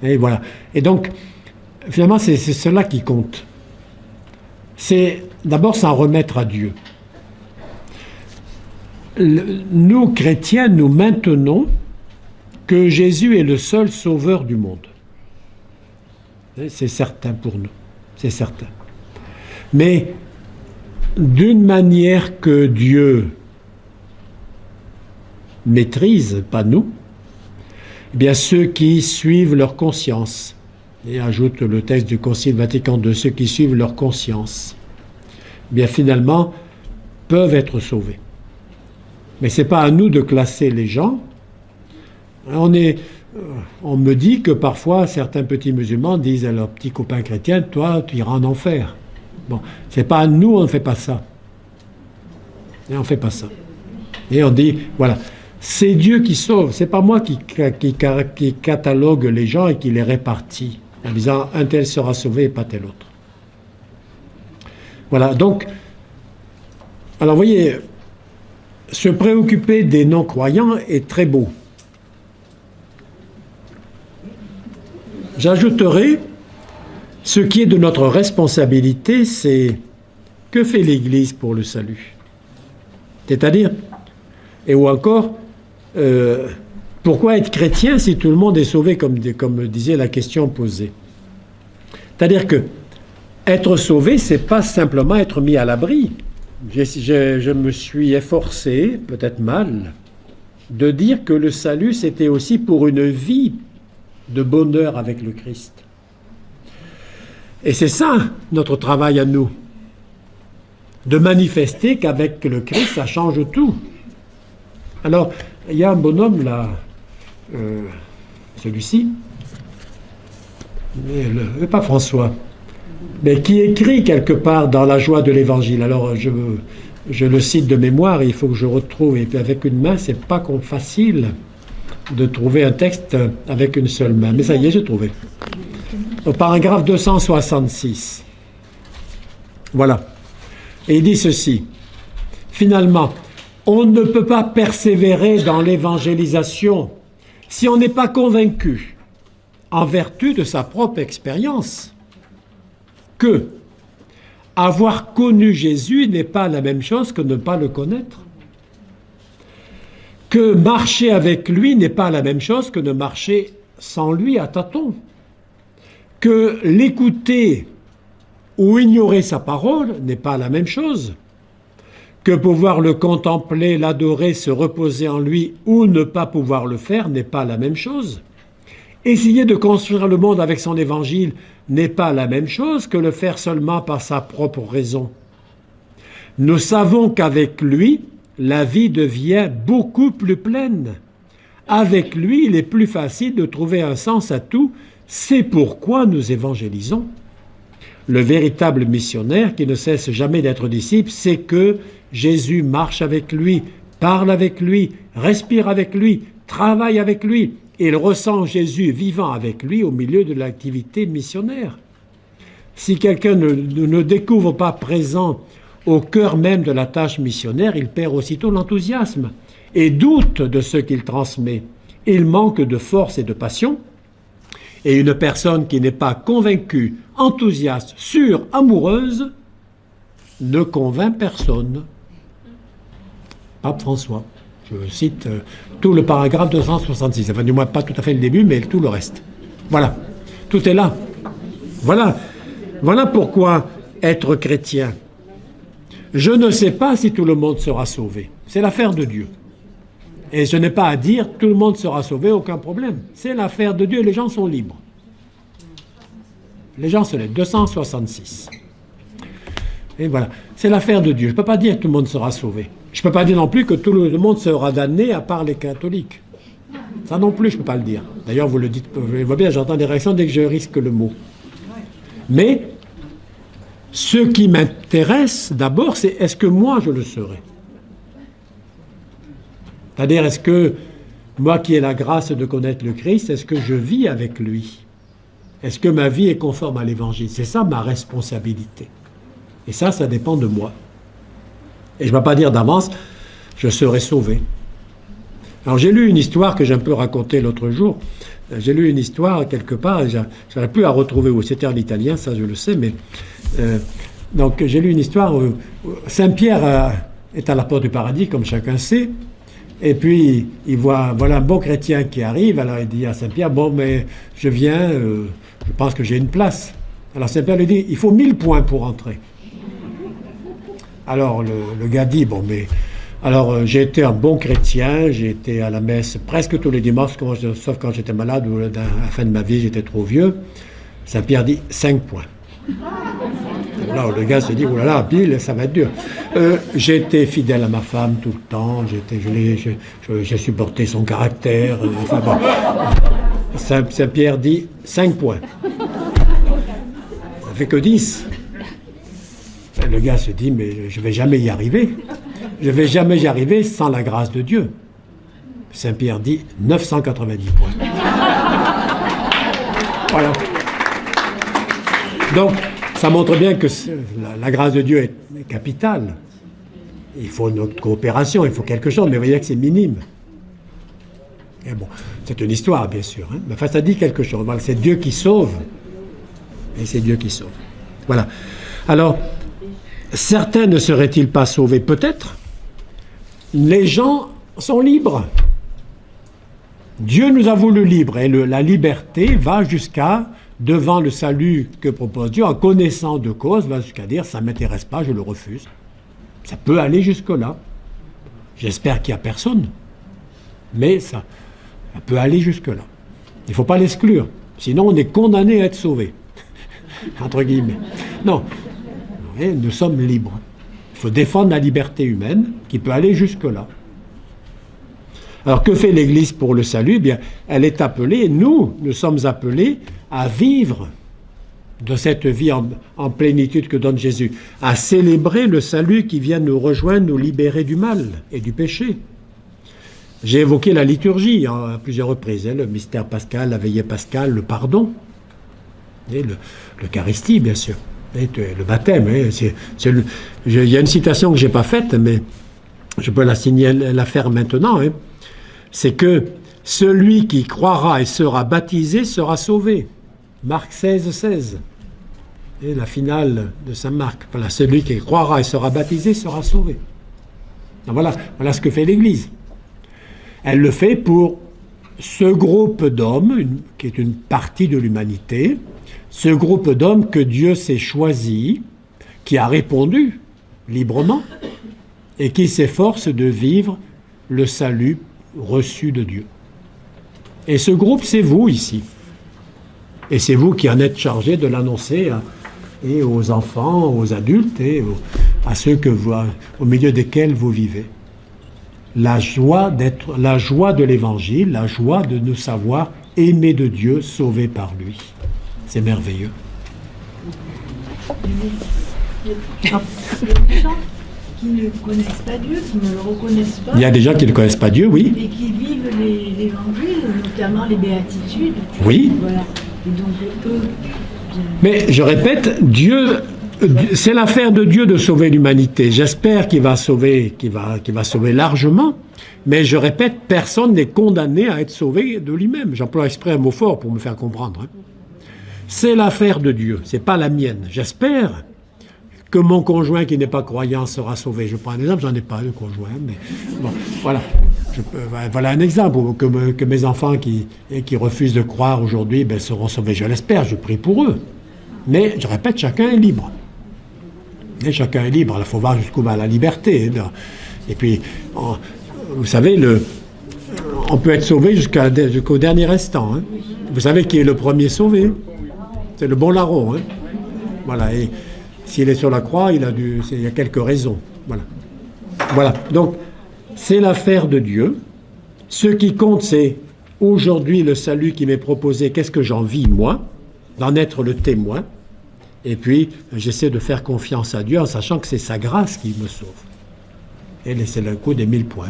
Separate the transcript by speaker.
Speaker 1: Et voilà. Et donc, finalement, c'est cela qui compte. C'est d'abord s'en remettre à Dieu. Nous, chrétiens, nous maintenons que Jésus est le seul sauveur du monde. C'est certain pour nous. C'est certain. Mais d'une manière que Dieu maîtrise, pas nous, eh bien ceux qui suivent leur conscience, et ajoute le texte du Concile Vatican II, ceux qui suivent leur conscience, eh bien finalement peuvent être sauvés. Mais ce n'est pas à nous de classer les gens. On me dit que parfois certains petits musulmans disent à leurs petits copains chrétiens, toi tu iras en enfer. Bon, c'est pas à nous, on ne fait pas ça. Et on ne fait pas ça. Et on dit, voilà, c'est Dieu qui sauve, c'est pas moi qui catalogue les gens et qui les répartit, en disant un tel sera sauvé et pas tel autre. Voilà, donc, alors vous voyez, se préoccuper des non-croyants est très beau. J'ajouterai, ce qui est de notre responsabilité, c'est que fait l'Église pour le salut? C'est-à-dire, et ou encore, pourquoi être chrétien si tout le monde est sauvé, comme disait la question posée? C'est-à-dire que être sauvé, c'est pas simplement être mis à l'abri. Je me suis efforcé, peut-être mal, de dire que le salut, c'était aussi pour une vie de bonheur avec le Christ. Et c'est ça, notre travail à nous, de manifester qu'avec le Christ, ça change tout. Alors, il y a un bonhomme là, celui-ci, pas François, mais qui écrit quelque part dans La joie de l'Évangile. Alors, je le cite de mémoire, il faut que je retrouve, et puis avec une main, c'est pas facile de trouver un texte avec une seule main. Mais ça y est, j'ai trouvé. Au paragraphe 266. Voilà. Et il dit ceci. Finalement, on ne peut pas persévérer dans l'évangélisation si on n'est pas convaincu, en vertu de sa propre expérience, que avoir connu Jésus n'est pas la même chose que ne pas le connaître, que marcher avec lui n'est pas la même chose que de marcher sans lui à tâtons, que l'écouter ou ignorer sa parole n'est pas la même chose, que pouvoir le contempler, l'adorer, se reposer en lui ou ne pas pouvoir le faire n'est pas la même chose. Essayer de construire le monde avec son évangile n'est pas la même chose que le faire seulement par sa propre raison. Nous savons qu'avec lui, la vie devient beaucoup plus pleine. Avec lui, il est plus facile de trouver un sens à tout. C'est pourquoi nous évangélisons. Le véritable missionnaire, qui ne cesse jamais d'être disciple, c'est que Jésus marche avec lui, parle avec lui, respire avec lui, travaille avec lui. Il ressent Jésus vivant avec lui au milieu de l'activité missionnaire. Si quelqu'un ne découvre pas présent au cœur même de la tâche missionnaire, il perd aussitôt l'enthousiasme et doute de ce qu'il transmet. Il manque de force et de passion. Et une personne qui n'est pas convaincue, enthousiaste, sûre, amoureuse, ne convainc personne. Pape François. Je cite tout le paragraphe 266. Enfin, du moins, pas tout à fait le début, mais tout le reste. Voilà. Tout est là. Voilà pourquoi être chrétien. Je ne sais pas si tout le monde sera sauvé. C'est l'affaire de Dieu. Et je n'ai pas à dire tout le monde sera sauvé, aucun problème. C'est l'affaire de Dieu, les gens sont libres. Les gens se lèvent. 266. Et voilà. C'est l'affaire de Dieu. Je ne peux pas dire que tout le monde sera sauvé. Je ne peux pas dire non plus que tout le monde sera damné à part les catholiques. Ça non plus, je ne peux pas le dire. D'ailleurs, vous le dites, je vois bien, j'entends des réactions dès que je risque le mot. Mais ce qui m'intéresse d'abord, c'est est-ce que moi je le serai? C'est-à-dire, est-ce que moi qui ai la grâce de connaître le Christ, est-ce que je vis avec lui? Est-ce que ma vie est conforme à l'Évangile? C'est ça ma responsabilité. Et ça dépend de moi. Et je ne vais pas dire d'avance, je serai sauvé. Alors j'ai lu une histoire que j'ai un peu racontée l'autre jour. J'ai lu une histoire quelque part, j'aurais pu la retrouver où c'était en italien, ça je le sais, mais donc j'ai lu une histoire où Saint-Pierre est à la porte du paradis, comme chacun sait, et puis il voilà un bon chrétien qui arrive, alors il dit à Saint-Pierre, bon, mais je viens, je pense que j'ai une place. Alors Saint-Pierre lui dit, il faut 1000 points pour entrer. Alors le gars dit, bon, mais... Alors j'ai été un bon chrétien, j'ai été à la messe presque tous les dimanches, sauf quand j'étais malade ou à la fin de ma vie, j'étais trop vieux. Saint-Pierre dit 5 points. Là, le gars se dit, oh là là, Bill, ça va être dur. J'ai été fidèle à ma femme tout le temps, j'ai supporté son caractère. Enfin bon. Saint-Pierre dit 5 points. Ça fait que 10. Le gars se dit, mais je ne vais jamais y arriver. Je ne vais jamais y arriver sans la grâce de Dieu. Saint-Pierre dit 990 points. Voilà. Donc, ça montre bien que la grâce de Dieu est capitale. Il faut notre coopération, il faut quelque chose, mais vous voyez que c'est minime. Et bon, c'est une histoire, bien sûr. Hein, mais enfin, ça dit quelque chose. Voilà, c'est Dieu qui sauve. Et c'est Dieu qui sauve. Voilà. Alors, certains ne seraient-ils pas sauvés? Peut-être. Les gens sont libres. Dieu nous a voulu libres. Et la liberté va jusqu'à, devant le salut que propose Dieu, en connaissant de cause, va jusqu'à dire, ça ne m'intéresse pas, je le refuse. Ça peut aller jusque-là. J'espère qu'il n'y a personne. Mais ça peut aller jusque-là. Il ne faut pas l'exclure. Sinon, on est condamné à être sauvé. Entre guillemets. Non. Et nous sommes libres. Il faut défendre la liberté humaine qui peut aller jusque-là. Alors que fait l'Église pour le salut? Eh bien, elle est appelée, nous sommes appelés à vivre de cette vie en plénitude que donne Jésus, à célébrer le salut qui vient nous rejoindre, nous libérer du mal et du péché. J'ai évoqué la liturgie à plusieurs reprises, le mystère pascal, la veillée pascale, le pardon, et l'Eucharistie, bien sûr. Le baptême, il y a une citation que je n'ai pas faite, mais je peux la faire maintenant. Hein. C'est que celui qui croira et sera baptisé sera sauvé. Marc 16, 16. Et la finale de Saint Marc. Voilà, celui qui croira et sera baptisé sera sauvé. Voilà ce que fait l'Église. Elle le fait pour ce groupe d'hommes, qui est une partie de l'humanité, ce groupe d'hommes que Dieu s'est choisi, qui a répondu librement, et qui s'efforce de vivre le salut reçu de Dieu. Et ce groupe, c'est vous ici. Et c'est vous qui en êtes chargés de l'annoncer et aux enfants, aux adultes et à ceux au milieu desquels vous vivez. La joie de l'Évangile, la joie de nous savoir aimés de Dieu, sauvés par lui. C'est merveilleux.
Speaker 2: Il y a des gens qui ne connaissent pas Dieu, qui ne le reconnaissent pas.
Speaker 1: Il y a des gens qui ne connaissent pas Dieu, oui.
Speaker 2: Et qui vivent l'Évangile, notamment les béatitudes.
Speaker 1: Oui.
Speaker 2: Voilà. Et donc, eux...
Speaker 1: Mais je répète, c'est l'affaire de Dieu de sauver l'humanité. J'espère qu'il va sauver largement. Mais je répète, personne n'est condamné à être sauvé de lui-même. J'emploie exprès un mot fort pour me faire comprendre. Hein. C'est l'affaire de Dieu, c'est pas la mienne. J'espère que mon conjoint qui n'est pas croyant sera sauvé. Je prends un exemple, j'en ai pas de conjoint, mais bon, voilà. Voilà un exemple, que mes enfants qui refusent de croire aujourd'hui seront sauvés, je l'espère, je prie pour eux. Mais, je répète, chacun est libre. Et chacun est libre, il faut voir jusqu'où va la liberté. Et puis, vous savez, on peut être sauvé jusqu'au dernier instant. Hein. Vous savez qui est le premier sauvé? C'est le bon larron. Hein. Voilà, et s'il est sur la croix, il y a quelques raisons. Voilà, donc, c'est l'affaire de Dieu. Ce qui compte, c'est aujourd'hui le salut qui m'est proposé, qu'est-ce que j'en vis, moi, d'en être le témoin. Et puis, j'essaie de faire confiance à Dieu en sachant que c'est sa grâce qui me sauve. Et c'est le coup des 1000 points.